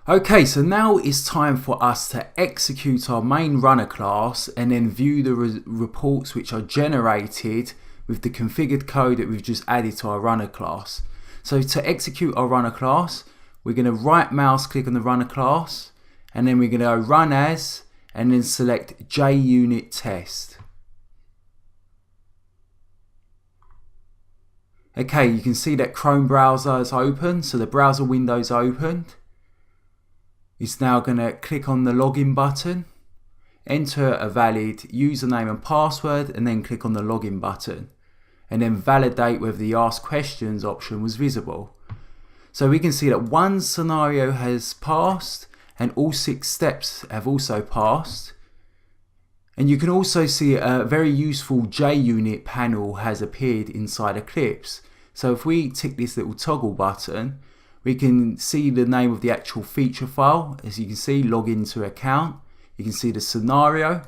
Okay, so now it's time for us to execute our main runner class and then view the reports which are generated with the configured code that we've just added to our runner class. So to execute our runner class, we're going to right mouse click on the runner class, and then we're going to go run as, and then select JUnit test. Okay, you can see that Chrome browser is open, so the browser window is opened. It's now going to click on the login button, enter a valid username and password, and then click on the login button, and then validate whether the ask questions option was visible. So we can see that one scenario has passed and all 6 steps have also passed. And you can also see a very useful JUnit panel has appeared inside Eclipse. So if we tick this little toggle button, we can see the name of the actual feature file. As you can see, log into account. You can see the scenario,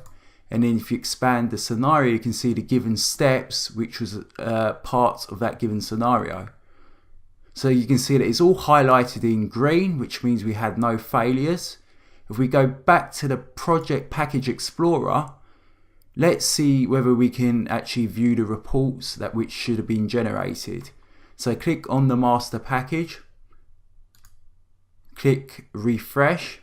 and then if you expand the scenario, you can see the given steps, which was part of that given scenario. So you can see that it's all highlighted in green, which means we had no failures. If we go back to the Project Package Explorer, let's see whether we can actually view the reports that which should have been generated. So click on the master package. Click refresh.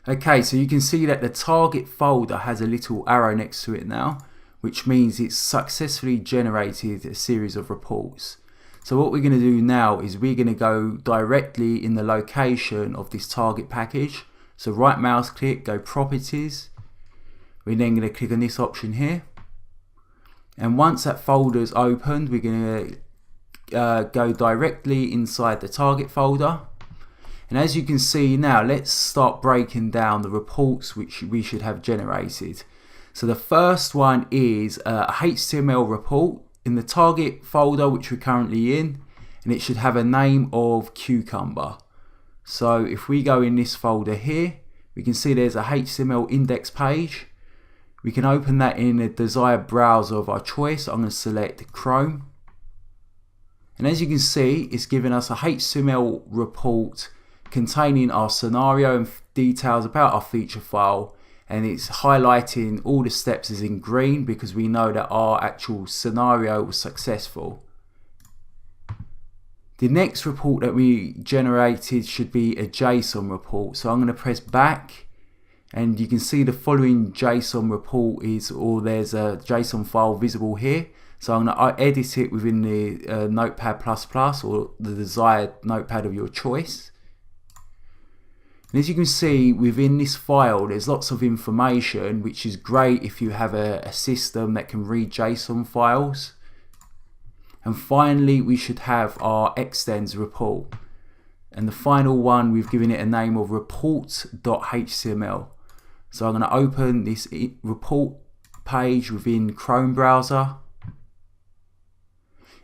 Okay, so you can see that the target folder has a little arrow next to it now, which means it's successfully generated a series of reports. So what we're going to do now is we're going to go directly in the location of this target package. So right mouse click, go properties. We're then going to click on this option here. And once that folder is opened, we're going to go directly inside the target folder, and as you can see now, let's start breaking down the reports which we should have generated. So the first one is a HTML report in the target folder which we're currently in, and it should have a name of Cucumber. So if we go in this folder here, we can see there's a HTML index page. We can open that in a desired browser of our choice. I'm going to select Chrome. And as you can see, it's given us a HTML report containing our scenario and details about our feature file, and it's highlighting all the steps as in green because we know that our actual scenario was successful. The next report that we generated should be a JSON report. So I'm going to press back, and you can see the following JSON report is, or there's a JSON file visible here. So I'm going to edit it within the Notepad++ or the desired notepad of your choice. And as you can see, within this file there's lots of information, which is great if you have a system that can read JSON files. And finally, we should have our extends report. And the final one, we've given it a name of report.html. So I'm going to open this report page within Chrome browser.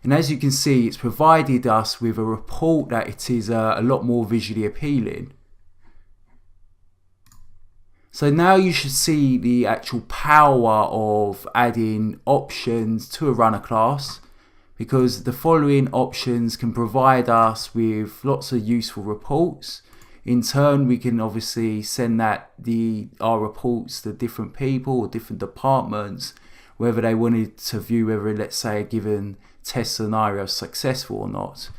And as you can see, it's provided us with a report that it is a lot more visually appealing. So now you should see the actual power of adding options to a runner class, because the following options can provide us with lots of useful reports. In turn, we can obviously send our reports to different people or different departments, whether they wanted to view whether, let's say, a given test scenario is successful or not.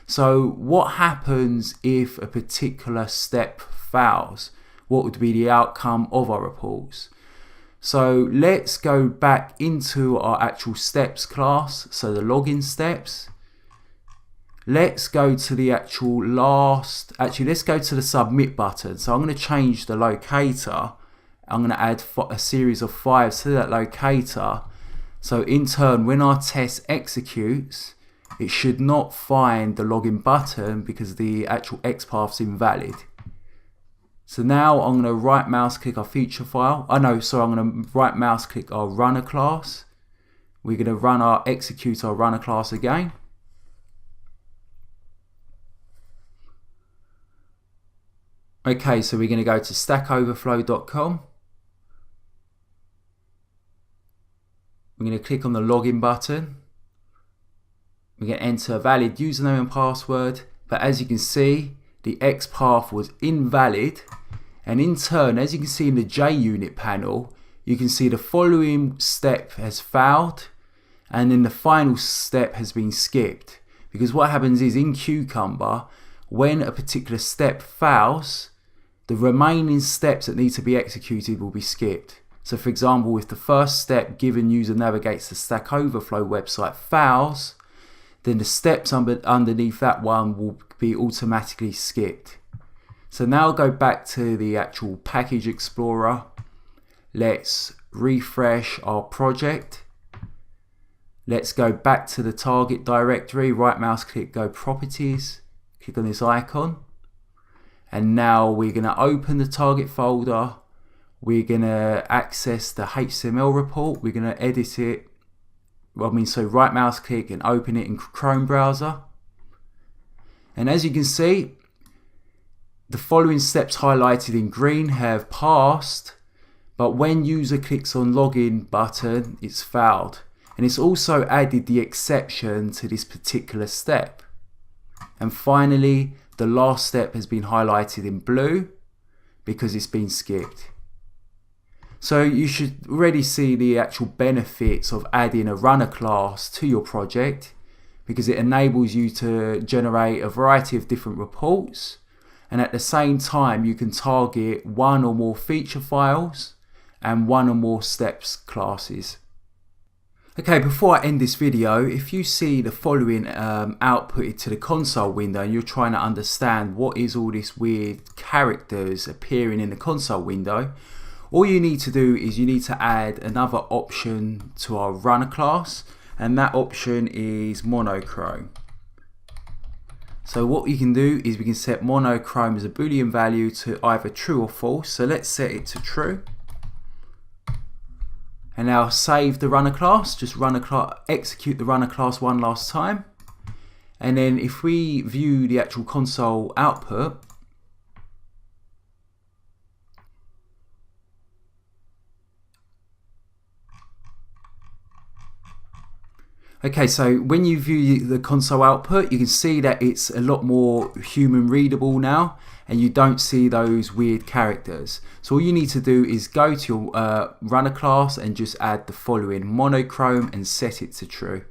So what happens if a particular step fails? What would be the outcome of our reports? So let's go back into our actual steps class, so the login steps. Let's go to the actual let's go to the submit button. So I'm going to change the locator. I'm going to add a series of 5s to that locator. So in turn, when our test executes, it should not find the login button because the actual XPath is invalid. So now I'm going to right mouse click our feature file. I'm going to right mouse click our runner class. We're going to execute our runner class again. Okay, so we're going to go to stackoverflow.com. We're going to click on the login button. We're going to enter a valid username and password, but as you can see, the XPath was invalid, and in turn, as you can see in the JUnit panel, you can see the following step has failed, and then the final step has been skipped. Because what happens is in Cucumber, when a particular step fails, the remaining steps that need to be executed will be skipped. So for example, if the first step, given user navigates the Stack Overflow website, fails, then the steps underneath that one will be automatically skipped. So now I'll go back to the actual package explorer. Let's refresh our project. Let's go back to the target directory, right mouse click, go properties, click on this icon. And now we're going to open the target folder. We're going to access the HTML report. We're going to edit it. So right mouse click and open it in Chrome browser. And as you can see, the following steps highlighted in green have passed, but when user clicks on login button, it's failed. And it's also added the exception to this particular step. And finally, the last step has been highlighted in blue because it's been skipped. So you should already see the actual benefits of adding a runner class to your project, because it enables you to generate a variety of different reports, and at the same time you can target one or more feature files and one or more steps classes. Okay, before I end this video, if you see the following outputted to the console window and you're trying to understand what is all this weird characters appearing in the console window, all you need to do is you need to add another option to our runner class, and that option is monochrome. So what we can do is we can set monochrome as a Boolean value to either true or false. So let's set it to true. And now save the runner class, just execute the runner class one last time. And then if we view the actual console output, okay, so when you view the console output, you can see that it's a lot more human readable now, and you don't see those weird characters. So all you need to do is go to your runner class and just add the following monochrome and set it to true.